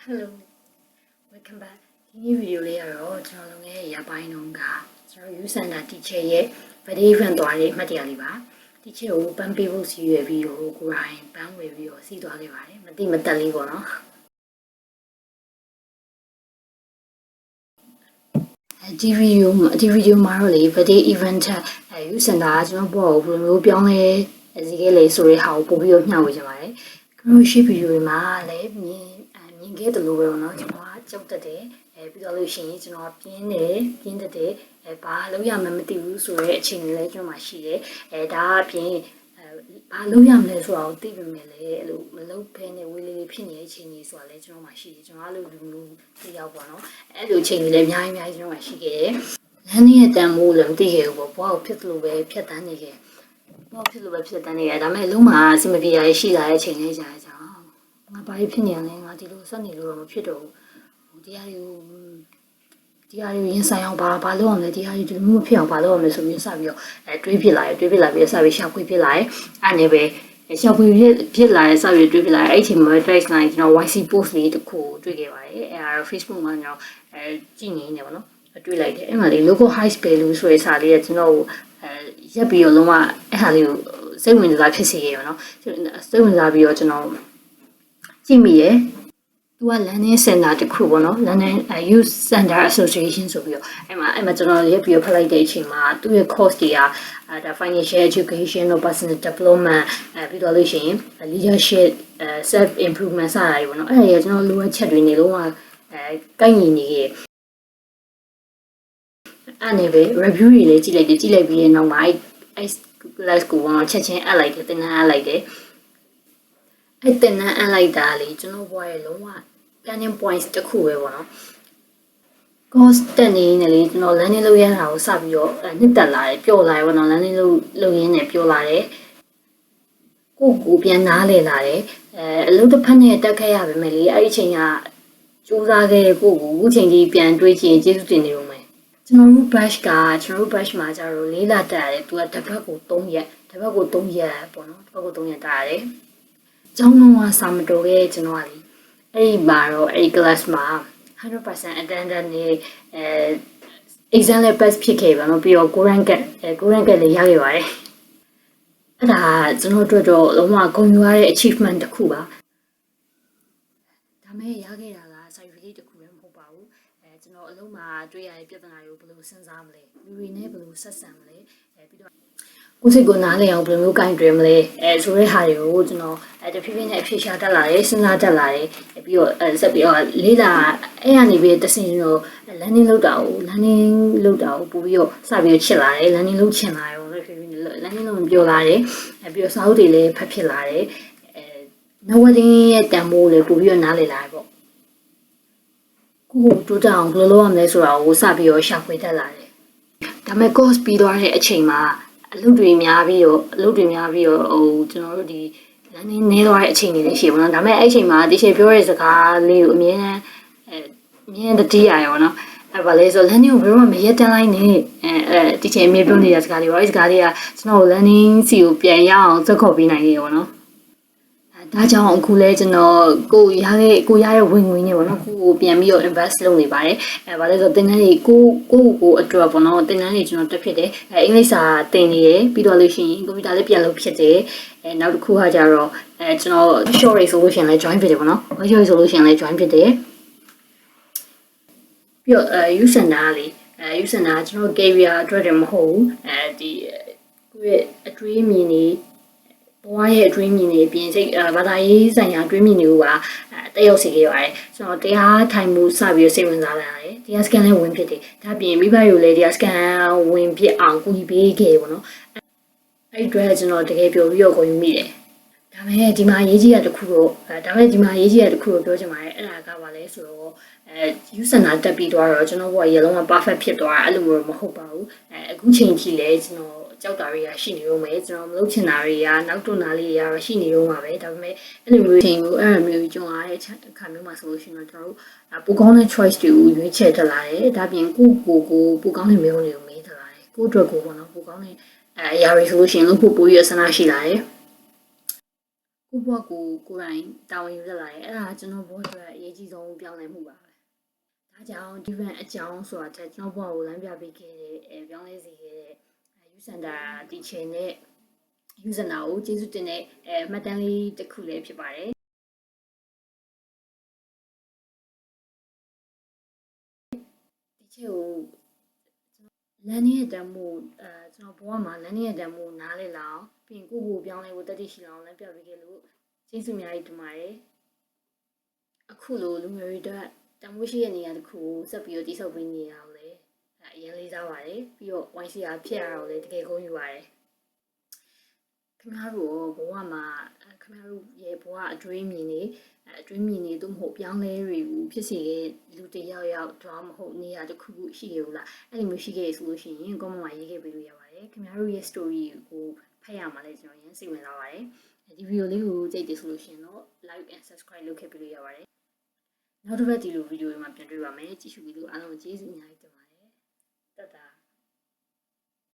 Hello, welcome back. ဒီနေ့ဗီဒီယိုလေးကတော့ကျွန်တော်တို့ရဲ့ရပိုင်းတုန်းကကျွန်တော် Use Center teacher ရဲ့ birthday event သွားတဲ့အမှတ်တရလေးပါ။ teacher ကိုပန်းပေးဖို့စီရွယ်ပြီးတော့ကိုယ်တိုင်ပန်းဝယ်ပြီးတော့စီးသွားခဲ့ပါတယ်။မတိမတက်လေးပေါ့နော်။ဒီဗီဒီယိုမှာတော့လေ birthday event Use Center ကကျွန်တော်ဘောကိုဘယ်လိုမျိုးပြောင်းလဲစီခဲ့လဲဆိုတဲ့ဟာကိုပို့ပြီးတော့မျှဝေချင်ပါတယ်။ကျွန်တော်ရှိဗီဒီယိုတွေမှာလည်းမြင်ခဲ့တယ်လို့ပဲပေါ့နော်ကျွန်တော်ကကြောက်တတ်တယ်ပြီးတော့လို့ရှိရင်ကျွန်တော်ပြင်းတတ်တယ်ဘာလို့ရမှမသိဘူးဆိုတဲ့အခြေအနေလေးကျွန်တော်မှရှိတယ်ဒါအပြင်ဘာလို့ရမလဲဆိုတာကိုသိပေမဲ့လည်းအဲ့လိုမလုပ်ဖဲနဲ့ဝေးလေးဖြစ်နေတဲ့အခြေအနေဆိုတာလည်းကျွန်တော်မှရှိတယ်ကျွန်တော်အဲ့လိုလူမျိုးသိရောက်ပါတော့အဲ့လိုအခြေအနေလည်းအများကြီးကျွန်တော်မှရှိခဲ့တယ်လမ်းရဲ့တန်မိုးလည်းမသိခဲ့ဘူးပေါ့ဘာဖြစ်လို့ပဲဖြတ်တန်းနေခဲ့ဘာဖြစ်လို့ပဲဖြတ်တန်းနေခဲ့ဒါပေမဲ့လုံးမှာအဆင်မပြေရရှိလာတဲ့အချိန်လေးကြာကြအောင်ငါဘာဖြစ်နေရလဲငါဒီလိုဆက်နေလို့တော့မဖြစ်တော့ဘူးတရားတွေရင်ဆိုင်အောင်ဘာလုပ်အောင်လဲတရားတွေဒီလိုမျိုးဖြစ်အောင်ဘာလုပ်အောင်လဲဆိုပြီးစပြီးတော့တွေးဖြစ်လာပြီးစပြီးရှာဖွေဖြစ်လာအဲ့နဲ့ပဲရှာဖွေဖြစ်လာစပြီးတွေးဖြစ်လာအဲ့ချိန်မှာ trace line ကျွန်တော် YC post လေးတစ်ခုတွေ့ခဲ့ပါတယ်အဲ့ဒါ Facebook မှာကျွန်တော်ကြည့်နေပေါ့နော်တွေ့လိုက်တယ်အဲ့မှာလေ local high speed လို့ဆိုရစာလေးကကျွန်တော်ရက်ပြီးတော့လုံးဝအဲ့ဟာလေးကိုစိတ်ဝင်စားဖြစ်စေခဲ့ရနော်စိတ်ဝင်စားပြီးတော့ကျွန်တော်ကြည့်မိရယ်သူက Learning Center တခုပေါ့နော် Learning Youth Center Association ဆိုပြီးတော့အဲ့မှာကျွန်တော်ရေးပြီးဖတ်လိုက်တဲ့အချိန်မှာသူ့ရဲ့ course တွေကဒါ financial education နဲ့ personal development ပြီးတော့လို့ရှိရင် leadership self improvement စတာတွေပေါ့နော်အဲ့ဒါကျွန်တော်လိုအပ်ချက်တွေနေလုံးဝကိုက်ညီနေခဲ့အဲ့နေပဲ review တွေလည်းကြည့်လိုက်ပြီးတဲ့နောက်မှာအဲ့ class ကိုချက်ချင်းအပ်လိုက်တယ်သင်တန်းအပ်လိုက်တယ်အဲ့တင်နှန်းအပ်လိုက်တာလေကျွန်တော်ဘွားရဲ့လုံးဝ planning points တစ်ခုပဲပေါ့နော် course တက်နေနေလေကျွန်တော် learning လုပ်ရတာကိုစပြီးတော့နှစ်တက်လာတယ်ပျော့လာတယ်ပေါ့နော် learning လုပ်ရင်းနဲ့ပျော့လာတယ်ကိုပြန်နားလည်လာတယ်အလုပ်တစ်ဖက်နဲ့တက်ခဲ့ရပါမယ်လေအဲ့ဒီအချိန်ကစူးစမ်းခဲ့တဲ့ကိုအခုချိန်ကြီးပြန်တွေးကြည့်ရင်ကျေးဇူးတင်နေလို့မယ်ကျွန်တော်တို့ batch မှာကျတော့၄လတက်ရတယ်သူကတစ်ပတ်ကို3ရက်ပေါ့နော်တစ်ပတ်ကို3ရက်တက်ရတယ်ကျောင်းတော့စာမတော်ခဲ့ကျွန်တော်ကလေအဲ့ဒီမှာတော့အဲ့ဒီ class မှာ 100% attendance နဲ့exam လည်း pass ဖြစ်ခဲ့ပါတော့ပြီးတော့ rank လည်းရခဲ့ပါတယ်အဲ့ဒါကျွန်တော်တို့တော့လုံးဝဂုဏ်ယူရတဲ့ achievement တစ်ခုပါဒါမဲ့ရခဲ့တာက certificate တစ်ခုလည်းမဟုတ်ပါဘူးကျွန်တော်အလုံးမှာတွေ့ရတဲ့ပြဿနာတွေကိုဘယ်လိုစဉ်းစားမလဲလူတွေနဲ့ဘယ်လိုဆက်ဆံမလဲပြီးတော့ကိုစိတ်ကိုနားလည်အောင်ဘယ်လိုမျိုးကင်တွယ်မလဲဆိုတဲ့ဟာတွေကိုကျွန်တော်တဖြည်းဖြည်းနဲ့အဖြေရှာတတ်လာတယ်စဉ်းစားတတ်လာတယ်ပြီးတော့ဆက်ပြီးတော့လေးလာအဲ့ကနေပြီးတဆင်တော့ learning လုပ်တာကိုပို့ပြီးတော့စပြီးတော့ချစ်လာတယ် learning လုပ်ချင်လာတယ်ပေါ့ဖြည်းဖြည်းနဲ့ learning လုပ်ပြောလာတယ်ပြီးတော့စာအုပ်တွေလည်းဖတ်ဖြစ်လာတယ်networking ရဲ့တန်ဖိုးလည်းပို့ပြီးတော့နားလည်လာတယ်ပေါ့ကိုတိုးတက်အောင်ဘယ်လိုလုပ်ရမလဲဆိုတာကိုစပြီးတော့ရှာဖွေတတ်လာတယ်ဒါပေမဲ့ course ပြီးသွားတဲ့အချိန်မှာအလုပ်တွေများပြီးတော့ဟိုကျွန်တော်တို့ဒီ learning နေသွားတဲ့အချိန်တွေလည်းရှိပါတော့ဒါပေမဲ့အဲ့အချိန်မှာတချို့ပြောတဲ့စကားလေးကိုအမြဲတမ်းတတိယရောနော်အဲ့ဘာလဲဆို learning ကိုဘယ်တော့မှမရက်တန်းလိုက်နဲ့တချို့အမြဲပြောနေတဲ့စကားလေးပါအဲ့စကားလေးကကျွန်တော် learning စီကိုပြန်ရအောင်စက်ခေါ်ပေးနိုင်ရေပေါ့နော်ဒါကြောင့်အခုလဲကျွန်တော်ကိုရတဲ့ဝင်ငွေနဲ့ပေါ့နော်ကိုပြန်ပြီးတော့ invest လုပ်နေပါတယ်ဘာလဲဆိုသင်တန်းတွေကိုအတွက်ပေါ့နော်သင်တန်းတွေကျွန်တော်တက်ဖြစ်တယ်အင်္ဂလိပ်စာသင်နေရပြီးတော့လို့ရှိရင်ကွန်ပျူတာလည်းပြန်လုပ်ဖြစ်တယ်နောက်တစ်ခုကကြတော့ကျွန်တော် short resolution လည်း join ဖြစ်တယ်ပေါ့နော် short resolution လည်း join ဖြစ်တယ်ပြီးတော့Youth Center လေYouth Center ကျွန်တော် career အတွက်တည်းမဟုတ်ဘူးဒီကိုယ့်ရဲ့အတွေးမြင်နေဘဝရဲ့အတွင်းမြင်နေပြင်စိတ်ဘာသာရေးဆိုင်ရာအတွင်းမြင်တွေကိုပါတက်ရောက်စေခဲ့ပါတယ်ကျွန်တော်တရားထိုင်မှုစပြီးစိတ်ဝင်စားလာတယ်တရားစကန်လည်းဝင်ဖြစ်တယ်ဒါပြင်မိဘတွေကိုလည်းတရားစကန်ဝင်ဖြစ်အောင်ကူညီပေးခဲ့ပေါ့နော်အဲ့ဒီအတွက်ကျွန်တော်တကယ်ပြောပြီးတော့ကိုယူမိတယ်ဒါပေမဲ့ဒီမှာရေးကြီးရတစ်ခုတော့ပြောချင်ပါတယ်အဲ့ဒါကဘာလဲဆိုတော့Youth Center တက်ပြီးတော့ကျွန်တော်ဘဝရေလုံးက perfect ဖြစ်သွားအဲ့လိုမျိုးမဟုတ်ပါဘူးအခုချိန်ထိလည်းကျွန်တော်ကြောက်တာတွေကရှိနေတော့မယ်ကျွန်တော်မလုပ်ချင်တာတွေကနောက်တွန်းတာလေးတွေကတော့ရှိနေတော့မှာပဲဒါပေမဲ့အဲ့လိုမျိုးချိန်ကိုအဲ့လိုမျိုးကြုံရတဲ့အခါမျိုးမှာဆိုလို့ရှိရင်တော့ကျွန်တော်တို့ပိုကောင်းတဲ့ choice တွေကိုရွေးချယ်ထလာတယ်ဒါပြင်ကိုပိုကောင်းတဲ့မျိုးတွေကိုမေးထလာတယ်ကိုအတွက်ကိုပေါ့နော်ပိုကောင်းတဲ့အရာတွေဆိုလို့ရှိရင်လို့ပိုရဆန္ဒရှိလာတယ်ကိုဘွားကိုယ်တိုင်တာဝန်ယူရလာတယ်အဲ့ဒါကျွန်တော်ဘွားအတွက်အရေး ကြီးဆုံးပြောင်းလဲမှုပါပဲဒါကြောင့် event အကြောင်းဆိုတာတက်ကျွန်တော်ဘဝကိုလမ်းပြပေးခဲ့တဲ့ပြောင်းလဲစေခဲ့တဲ့ယူစန်တာဒီချိန်နဲ့ယူဇနာကိုကျေးဇူးတင်တဲ့မှတ်တမ်းလေးတစ်ခုလည်းဖြစ်ပါတယ်ဒီချက်ကိုလမ်းရဲ့တမ်းမှုကျွန်တော်ဘဝမှာလမ်းရဲ့တမ်းမှုနားလည်လာအောင်ပြီးရင်ကိုယ့်ကိုပြောင်းလဲဖို့တတိရှိလာအောင်လမ်းပြပေးခဲ့လို့ကျေးဇူးအများကြီးတင်ပါတယ်အခုလိုလူမျိုးတွေအတွက်တမ်းမှုရှိတဲ့နေရာတစ်ခုကိုဆက်ပြီးတော့တိစောက်ပေးနေရအောင်လေအရင်လေးစားပါတယ်ပြီးတော့ YCR ဖြစ်ရအောင်လည်းတကယ်ကိုယူပါတယ်ခင်ဗျားတို့ဘဝမှာခင်ဗျားတို့ရဲ့ဘဝအတွေးမြင်နေသို့မဟုတ်ပြောင်းလဲတွေကိုဖြစ်စေတဲ့လူတစ်ယောက်ယောက်တော့မဟုတ်နေရာတစ်ခုခုရှိခဲ့ဘူးလားအဲ့လိုမျိုးရှိခဲ့ဆိုလို့ရှိရင် comment မှာရေးခဲ့ပေးလို့ရပါတယ်ခင်ဗျားတို့ရဲ့ story ကိုဖတ်ရမှာလဲကျွန်တော်ရန်စိတ်ဝင်စားပါတယ်ဒီဗီဒီယိုလေးကိုကြိုက်တယ်ဆိုလို့ရှိရင်တော့ like and subscribe လုပ်ခဲ့ပေးလို့ရပါတယ်နောက်တစ်ပတ်ဒီလိုဗီဒီယိုတွေမှာပြန်တွေ့ပါမယ်ကြည့်ရှုပြီးလို့အားလုံးကျေးဇူးအများကြီးတင်